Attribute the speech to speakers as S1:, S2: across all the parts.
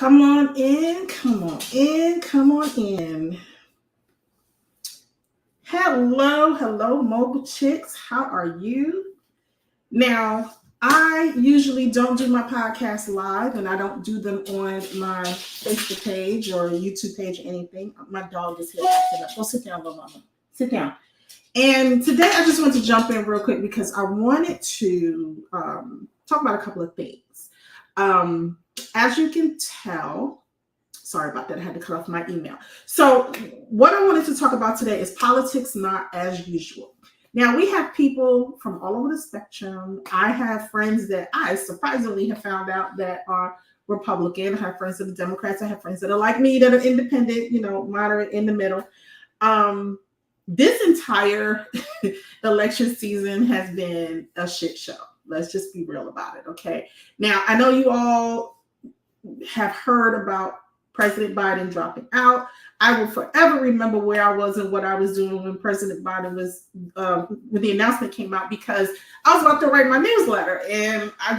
S1: Come on in, come on in, come on in. Hello, Mogul Chix. How are you? Now, I usually don't do my podcast live and I don't do them on my Facebook page or YouTube page or anything. My dog is here acting up. Go sit down, little mama. Sit down. And today I just want to jump in real quick because I wanted to talk about a couple of things. As you can tell, sorry about that. I had to cut off my email. So what I wanted to talk about today is politics not as usual. Now, we have people from all over the spectrum. I have friends that I surprisingly have found out that are Republican. I have friends that are Democrats. I have friends that are like me, that are independent, moderate in the middle. This entire election season has been a shit show. Let's just be real about it, okay? Now, I know you all have heard about President Biden dropping out. I will forever remember where I was and what I was doing when President Biden was, when the announcement came out, because I was about to write my newsletter and I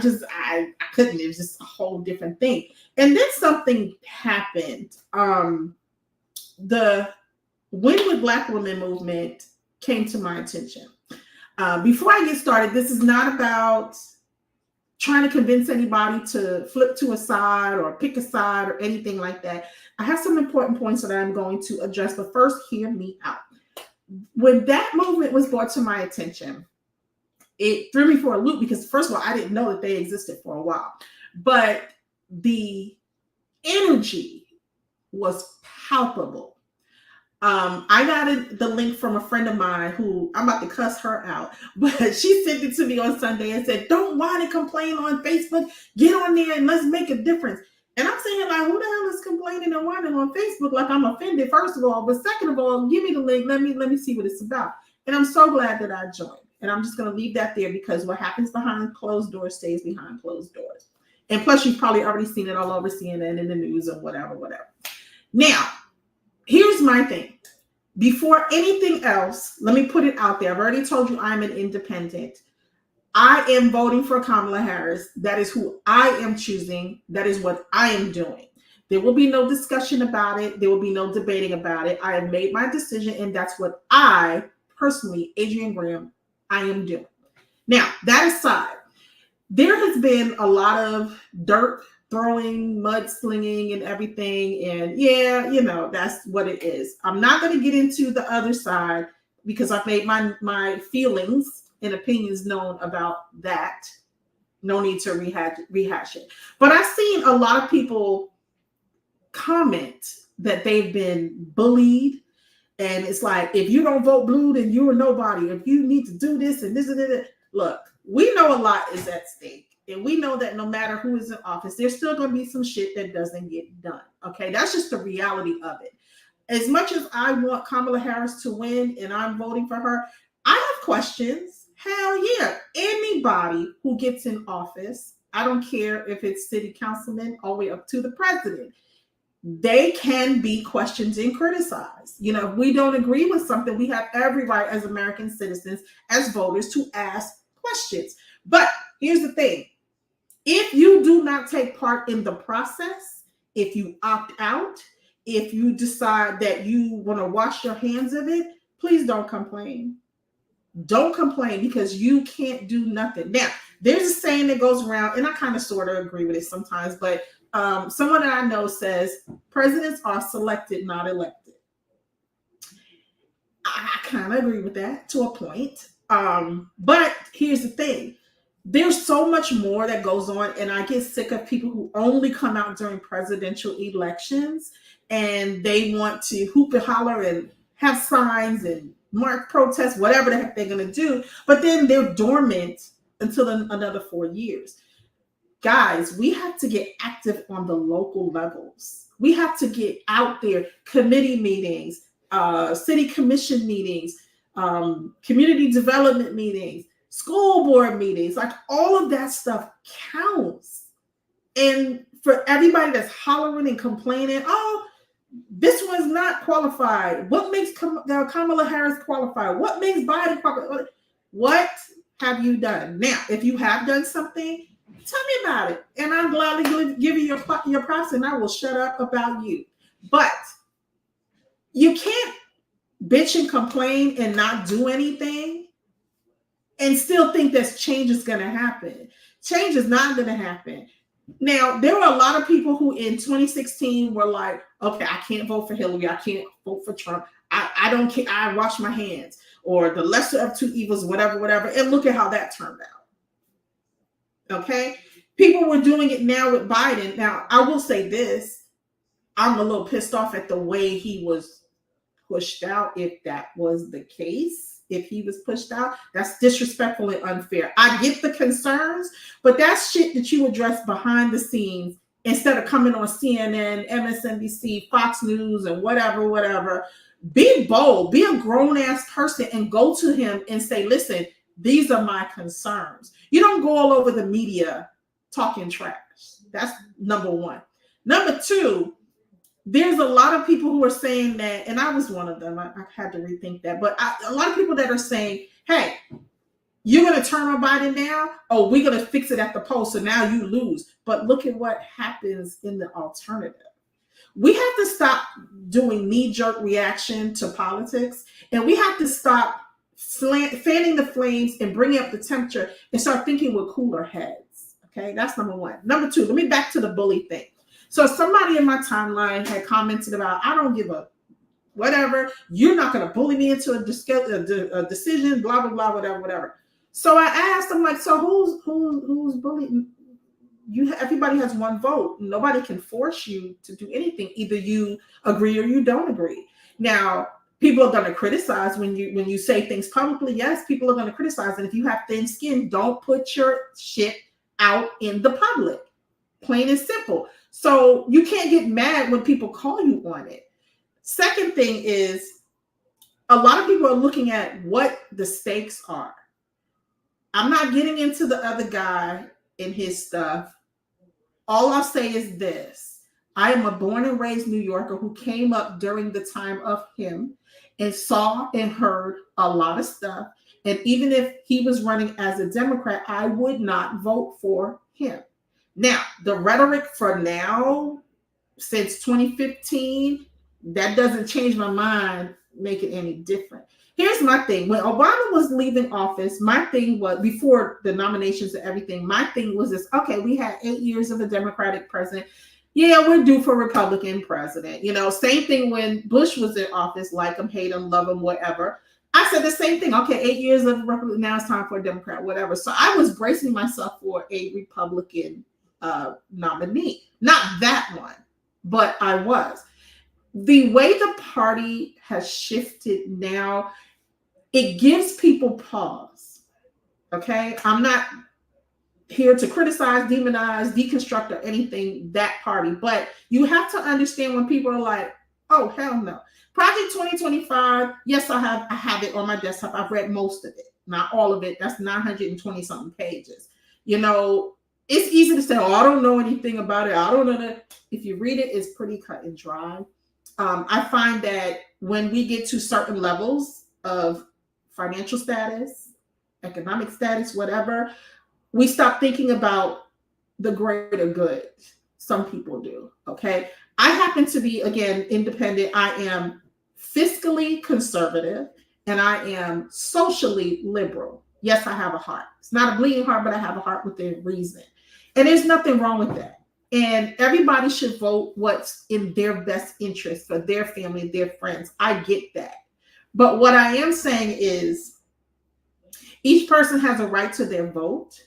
S1: couldn't. It was just a whole different thing. And then something happened. The Win with Black Women movement came to my attention. Before I get started, this is not about trying to convince anybody to flip to a side or pick a side or anything like that. I have some important points that I'm going to address, but first, hear me out. When that movement was brought to my attention, it threw me for a loop because, first of all, I didn't know that they existed for a while, but the energy was palpable. I got the link from a friend of mine who I'm about to cuss her out, but she sent it to me on Sunday and said, "Don't whine and complain on Facebook. Get on there and let's make a difference." And I'm saying, like, who the hell is complaining and whining on Facebook? Like, I'm offended, first of all, but second of all, give me the link. Let me see what it's about. And I'm so glad that I joined. And I'm just going to leave that there because what happens behind closed doors stays behind closed doors. And plus, you've probably already seen it all over CNN and the news and whatever. Now, here's my thing. Before anything else, let me put it out there. I've already told you I'm an independent. I am voting for Kamala Harris. That is who I am choosing. That is what I am doing. There will be no discussion about it. There will be no debating about it. I have made my decision, and that's what I personally, Adrienne Graham, I am doing. Now, that aside, there has been a lot of dirt throwing, mudslinging and everything. And yeah, that's what it is. I'm not going to get into the other side because I've made my feelings and opinions known about that. No need to rehash it. But I've seen a lot of people comment that they've been bullied. And it's like, if you don't vote blue, then you're nobody. If you need to do this and this and that. Look, we know a lot is at stake. And we know that no matter who is in office, there's still going to be some shit that doesn't get done. Okay, that's just the reality of it. As much as I want Kamala Harris to win and I'm voting for her, I have questions. Hell yeah. Anybody who gets in office, I don't care if it's city councilman all the way up to the president, they can be questioned and criticized. If we don't agree with something, we have every right as American citizens, as voters, to ask questions. But here's the thing. If you do not take part in the process, if you opt out, if you decide that you want to wash your hands of it, please don't complain. Don't complain because you can't do nothing. Now, there's a saying that goes around, and I kind of sort of agree with it sometimes, but someone that I know says presidents are selected, not elected. I kind of agree with that to a point. But here's the thing. There's so much more that goes on, and I get sick of people who only come out during presidential elections and they want to hoop and holler and have signs and mark protests, whatever the heck they're going to do, but then they're dormant until another 4 years. Guys, we have to get active on the local levels. We have to get out there, committee meetings, city commission meetings, community development meetings, school board meetings, like all of that stuff counts. And for everybody that's hollering and complaining, oh, this one's not qualified. What makes Kamala Harris qualified? What makes Biden qualified? What have you done? Now, if you have done something, Tell me about it. And I'll gladly give you your props and I will shut up about you. But you can't bitch and complain and not do anything and still think that change is going to happen. Change is not going to happen. Now, there were a lot of people who in 2016 were like, okay, I can't vote for Hillary. I can't vote for Trump. I don't care. I wash my hands, or the lesser of two evils, whatever, whatever. And look at how that turned out. Okay. People were doing it now with Biden. Now, I will say this. I'm a little pissed off at the way he was pushed out. If that was the case, if he was pushed out, that's disrespectful and unfair. I get the concerns, but that's shit that you address behind the scenes instead of coming on CNN, MSNBC, Fox News, and whatever. Be bold, be a grown-ass person and go to him and say, listen, these are my concerns. You don't go all over the media talking trash. That's number one. Number two, there's a lot of people who are saying that, and I was one of them. I had to rethink that. But a lot of people that are saying, hey, you're going to turn on Biden now? Oh, we're going to fix it at the polls, so now you lose. But look at what happens in the alternative. We have to stop doing knee-jerk reaction to politics, and we have to stop fanning the flames and bringing up the temperature and start thinking with cooler heads. Okay, that's number one. Number two, let me back to the bully thing. So somebody in my timeline had commented about, I don't give a whatever. You're not going to bully me into a decision, blah, blah, blah, whatever. So I asked, I'm like, so who's bullying? Everybody has one vote. Nobody can force you to do anything. Either you agree or you don't agree. Now, people are going to criticize when you say things publicly. Yes, people are going to criticize. And if you have thin skin, don't put your shit out in the public. Plain and simple. So you can't get mad when people call you on it. Second thing is, a lot of people are looking at what the stakes are. I'm not getting into the other guy and his stuff. All I'll say is this. I am a born and raised New Yorker who came up during the time of him and saw and heard a lot of stuff. And even if he was running as a Democrat, I would not vote for him. Now, the rhetoric for now, since 2015, that doesn't change my mind, make it any different. Here's my thing. When Obama was leaving office, my thing was, before the nominations and everything, my thing was this, okay, we had 8 years of a Democratic president. Yeah, we're due for a Republican president. You know, same thing when Bush was in office, like him, hate him, love him, whatever. I said the same thing. Okay, 8 years of Republican, now it's time for a Democrat, whatever. So I was bracing myself for a Republican nominee. Not that one, but I was. The way the party has shifted now, it gives people pause. Okay? I'm not here to criticize, demonize, deconstruct, or anything that party, but you have to understand when people are like, oh, hell no. Project 2025, yes, I have it on my desktop. I've read most of it, not all of it. That's 920 something pages. You know, it's easy to say, oh, I don't know anything about it. I don't know that. If you read it, it's pretty cut and dry. I find that when we get to certain levels of financial status, economic status, whatever, we stop thinking about the greater good. Some people do, okay? I happen to be, again, independent. I am fiscally conservative, and I am socially liberal. Yes, I have a heart. It's not a bleeding heart, but I have a heart within reason. And there's nothing wrong with that. And everybody should vote what's in their best interest for their family, their friends. I get that. But what I am saying is each person has a right to their vote,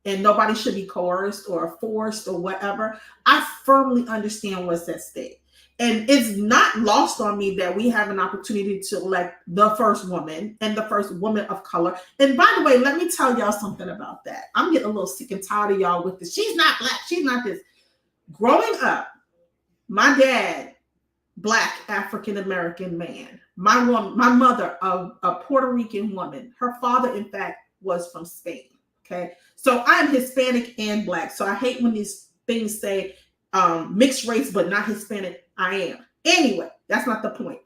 S1: and nobody should be coerced or forced or whatever. I firmly understand what's at stake. And it's not lost on me that we have an opportunity to elect the first woman and the first woman of color. And by the way, let me tell y'all something about that. I'm getting a little sick and tired of y'all with this. She's not Black. She's not this. Growing up, my dad, Black African-American man, my mother, a Puerto Rican woman. Her father, in fact, was from Spain. Okay. So I'm Hispanic and Black. So I hate when these things say mixed race, but not Hispanic. I am. Anyway, that's not the point.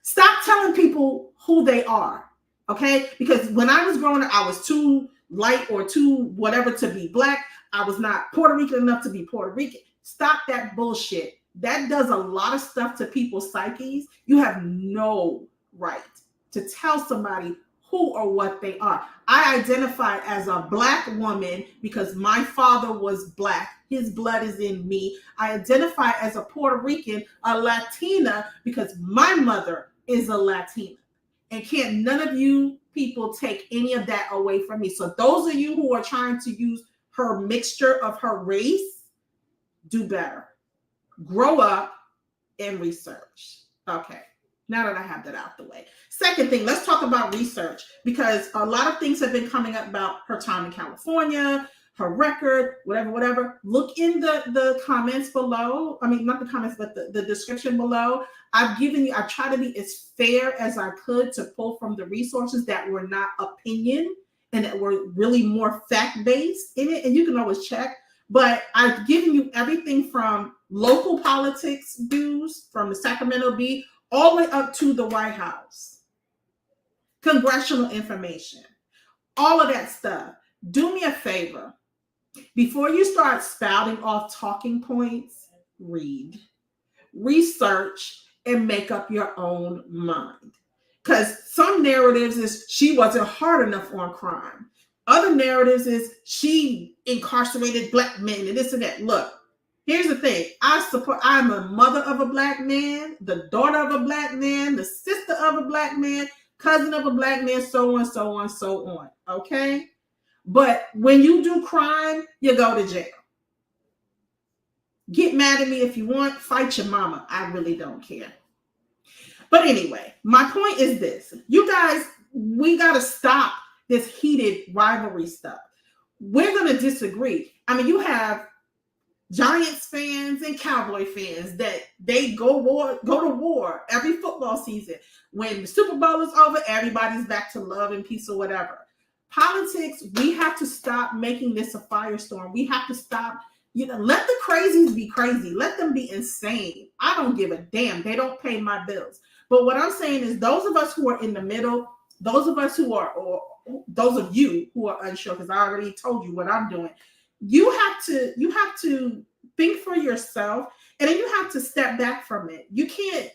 S1: Stop telling people who they are. Okay? Because when I was growing up, I was too light or too whatever to be black. I was not Puerto Rican enough to be Puerto Rican. Stop that bullshit. That does a lot of stuff to people's psyches. You have no right to tell somebody who or what they are. I identify as a black woman because my father was black. His blood is in me. I identify as a Puerto Rican, a Latina, because my mother is a Latina. And can't none of you people take any of that away from me. So those of you who are trying to use her mixture of her race, do better. Grow up and research. Okay. Now that I have that out the way. Second thing, let's talk about research, because a lot of things have been coming up about her time in California, her record, whatever. Look in the comments below. I mean, not the comments, but the description below. I've tried to be as fair as I could to pull from the resources that were not opinion and that were really more fact-based in it. And you can always check. But I've given you everything from local politics news, from the Sacramento Bee, all the way up to the White House, congressional information, all of that stuff. Do me a favor. Before you start spouting off talking points, read, research, and make up your own mind. Because some narratives is she wasn't hard enough on crime. Other narratives is she incarcerated black men and this and that. Look, here's the thing. I'm a mother of a black man, the daughter of a black man, the sister of a black man, cousin of a black man, so on, so on, so on. Okay? But when you do crime, you go to jail. Get mad at me if you want. Fight your mama. I really don't care. But anyway, my point is this. You guys, we got to stop this heated rivalry stuff. We're going to disagree. I mean, you have Giants fans and Cowboy fans that they go to war every football season. When the Super Bowl is over, everybody's back to love and peace or whatever. Politics, we have to stop making this a firestorm. We have to stop, let the crazies be crazy. Let them be insane. I don't give a damn. They don't pay my bills. But what I'm saying is those of us who are in the middle, those of us who are, or those of you who are unsure, because I already told you what I'm doing, you have to think for yourself, and then you have to step back from it. You can't,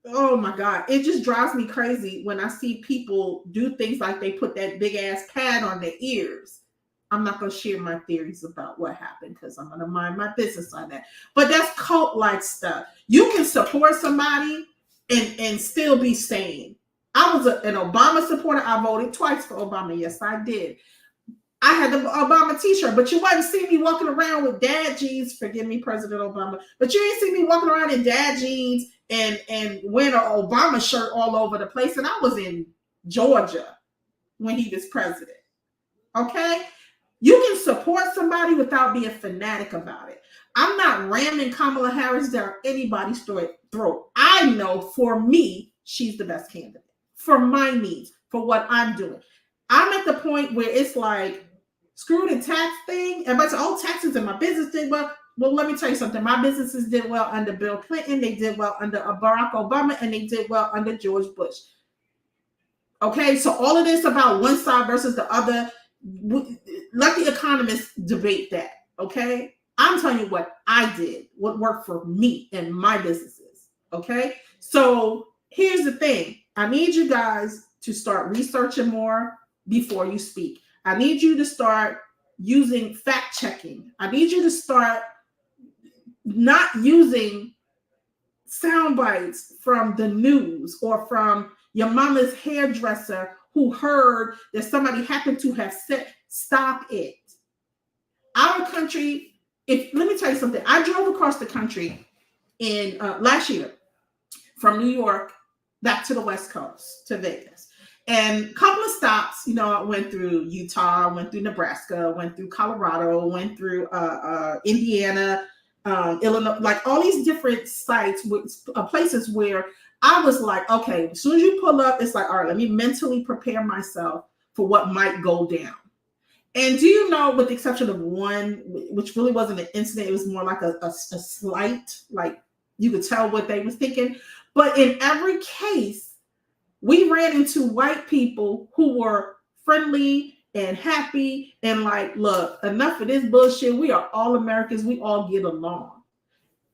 S1: oh my God, it just drives me crazy when I see people do things like they put that big ass pad on their ears. I'm not going to share my theories about what happened because I'm going to mind my business on that. But that's cult-like stuff. You can support somebody and still be sane. I was an Obama supporter. I voted twice for Obama. Yes, I did. I had the Obama t-shirt, but you wouldn't see me walking around with dad jeans. Forgive me, President Obama. But you didn't see me walking around in dad jeans and wearing an Obama shirt all over the place. And I was in Georgia when he was president. Okay? You can support somebody without being fanatic about it. I'm not ramming Kamala Harris down anybody's throat. I know for me, she's the best candidate for my needs, for what I'm doing. I'm at the point where it's like, screw the tax thing. Everybody says, oh, taxes and my business did well. Well, let me tell you something. My businesses did well under Bill Clinton. They did well under Barack Obama, and they did well under George Bush. Okay, so all of this about one side versus the other, let the economists debate that, okay? I'm telling you what I did, what worked for me and my businesses, okay? So here's the thing. I need you guys to start researching more before you speak. I need you to start using fact checking. I need you to start not using sound bites from the news or from your mama's hairdresser who heard that somebody happened to have said, stop it. Our country, let me tell you something. I drove across the country in last year from New York back to the West Coast to Vegas. And a couple of stops, I went through Utah, went through Nebraska, went through Colorado, went through Indiana, Illinois, like all these different sites, places where I was like, okay, as soon as you pull up, it's like, all right, let me mentally prepare myself for what might go down. And do you know, with the exception of one, which really wasn't an incident, it was more like a slight, like you could tell what they was thinking. But in every case, We ran into white people who were friendly and happy and like, look, enough of this bullshit. We are all Americans. We all get along.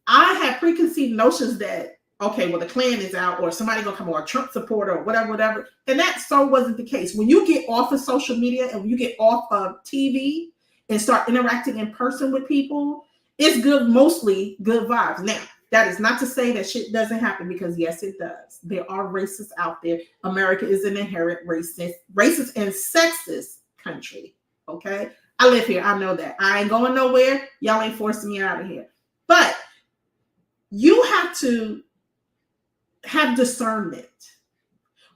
S1: I had preconceived notions that, okay, well, the Klan is out or somebody gonna come or a Trump supporter or whatever, whatever. And that so wasn't the case. When you get off of social media and when you get off of TV and start interacting in person with people, it's good, mostly good vibes. Now, that is not to say that shit doesn't happen, because yes, it does. There are racists out there. America is an inherent racist and sexist country. Okay. I live here. I know that. I ain't going nowhere. Y'all ain't forcing me out of here. But you have to have discernment.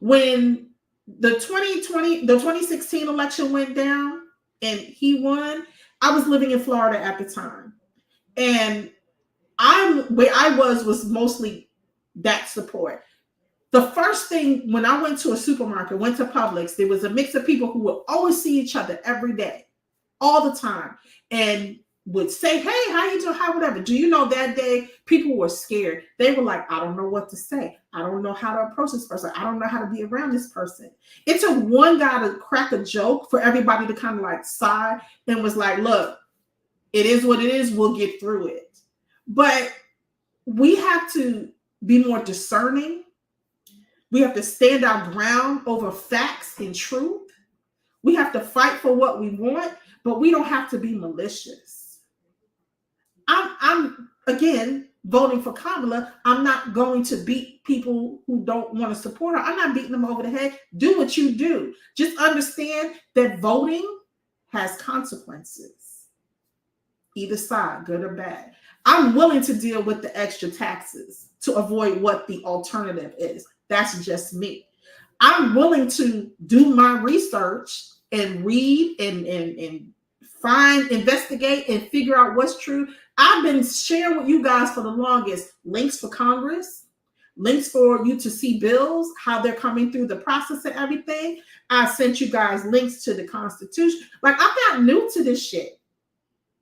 S1: When the 2016 election went down and he won, I was living in Florida at the time. And where I was mostly that support. The first thing, when I went to a supermarket, went to Publix, there was a mix of people who would always see each other every day, all the time, and would say, hey, how you doing? How whatever. Do you know that day people were scared? They were like, I don't know what to say. I don't know how to approach this person. I don't know how to be around this person. It took one guy to crack a joke for everybody to kind of like sigh and was like, look, it is what it is. We'll get through it. But we have to be more discerning. We have to stand our ground over facts and truth. We have to fight for what we want, but we don't have to be malicious. I'm again voting for Kamala. I'm not going to beat people who don't want to support her. I'm not beating them over the head. Do what you do. Just understand that voting has consequences, either side, good or bad. I'm willing to deal with the extra taxes to avoid what the alternative is. That's just me. I'm willing to do my research and read and find, investigate, and figure out what's true. I've been sharing with you guys for the longest links for Congress, links for you to see bills, how they're coming through the process and everything. I sent you guys links to the Constitution. Like, I'm not new to this shit.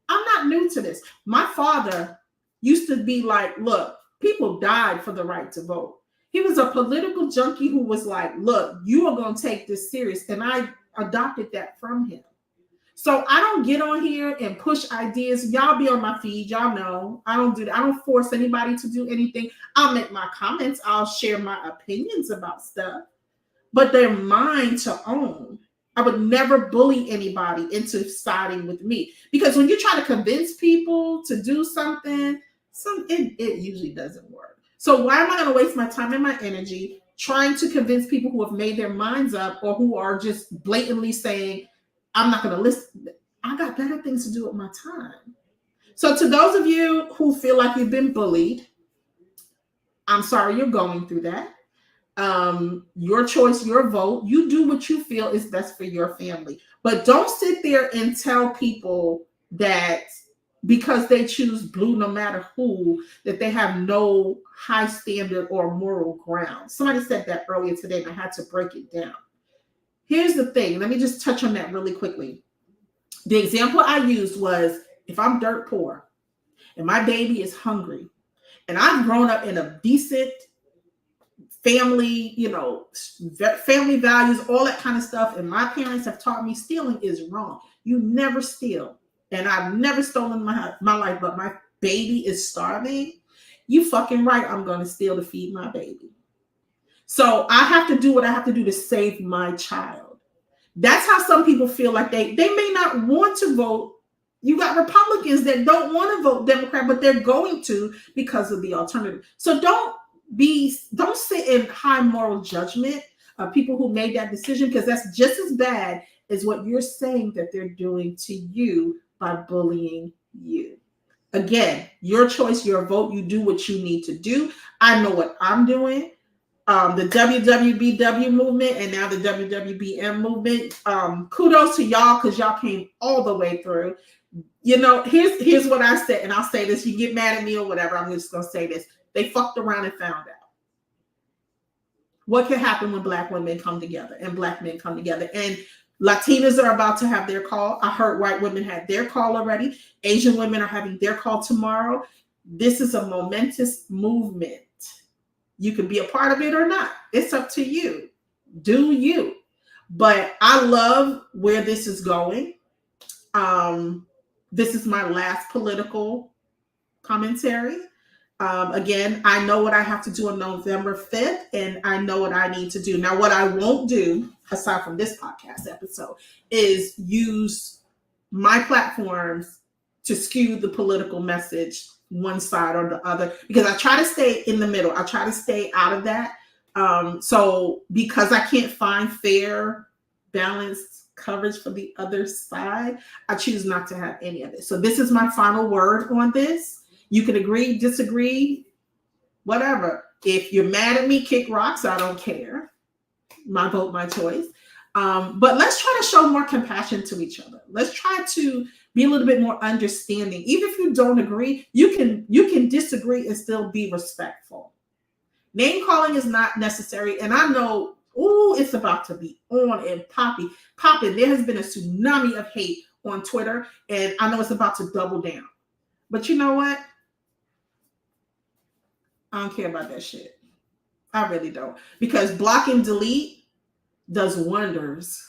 S1: I'm not new to this. My father used to be like, look, people died for the right to vote. He was a political junkie who was like, look, you are going to take this serious. And I adopted that from him. So I don't get on here and push ideas. Y'all be on my feed. Y'all know I don't do that. I don't force anybody to do anything. I'll make my comments. I'll share my opinions about stuff, but they're mine to own. I would never bully anybody into siding with me, because when you try to convince people to do something, it usually doesn't work. So why am I going to waste my time and my energy trying to convince people who have made their minds up or who are just blatantly saying, I'm not going to listen? I got better things to do with my time. So to those of you who feel like you've been bullied, I'm sorry you're going through that. Your choice, your vote. You do what you feel is best for your family. But don't sit there and tell people that because they choose blue no matter who, that they have no high standard or moral ground. Somebody said that earlier today and I had to break it down. Here's the thing. Let me just touch on that really quickly. The example I used was, if I'm dirt poor and my baby is hungry and I've grown up in a decent family, family values, all that kind of stuff, and my parents have taught me stealing is wrong. You never steal. And I've never stolen my life, but my baby is starving. You fucking right, I'm going to steal to feed my baby. So I have to do what I have to do to save my child. That's how some people feel like they may not want to vote. You got Republicans that don't want to vote Democrat, but they're going to because of the alternative. So don't sit in high moral judgment of people who made that decision, because that's just as bad as what you're saying that they're doing to you by bullying you. Again, your choice, your vote. You do what you need to do. I know what I'm doing. The WWBW movement and now the WWBM movement. Kudos to y'all, because y'all came all the way through. Here's what I said, and I'll say this. You get mad at me or whatever, I'm just going to say this. They fucked around and found out. What can happen when Black women come together and Black men come together? And Latinas are about to have their call. I heard white women had their call already. Asian women are having their call tomorrow. This is a momentous movement. You can be a part of it or not. It's up to you. Do you? But I love where this is going. This is my last political commentary. Again, I know what I have to do on November 5th, and I know what I need to do. Now, what I won't do, aside from this podcast episode, is use my platforms to skew the political message one side or the other, because I try to stay in the middle. I try to stay out of that. So because I can't find fair, balanced coverage for the other side, I choose not to have any of it. So this is my final word on this. You can agree, disagree, whatever. If you're mad at me, kick rocks. I don't care. My vote, my choice. But let's try to show more compassion to each other. Let's try to be a little bit more understanding. Even if you don't agree, you can disagree and still be respectful. Name calling is not necessary. And I know, it's about to be on and popping. There has been a tsunami of hate on Twitter, and I know it's about to double down. But you know what? I don't care about that shit. I really don't. Because block and delete does wonders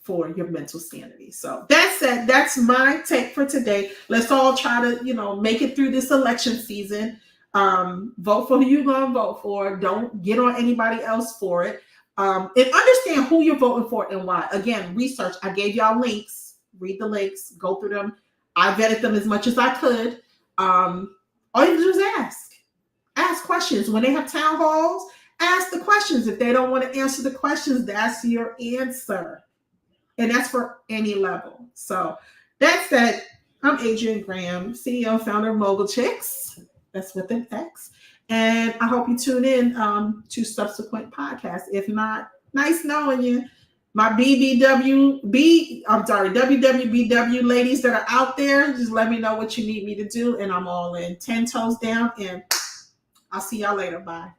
S1: for your mental sanity. So that said, that's my take for today. Let's all try to, make it through this election season. Vote for who you're going to vote for. Don't get on anybody else for it. And understand who you're voting for and why. Again, research. I gave y'all links. Read the links. Go through them. I vetted them as much as I could. All you have to do is ask. Ask questions. When they have town halls, ask the questions. If they don't want to answer the questions, that's your answer. And that's for any level. So that's that. I'm Adrienne Graham, CEO, founder of Mogul Chix. That's with an X. And I hope you tune in to subsequent podcasts. If not, nice knowing you. My WWBW ladies that are out there, just let me know what you need me to do, and I'm all in. 10 toes down, and I'll see y'all later. Bye.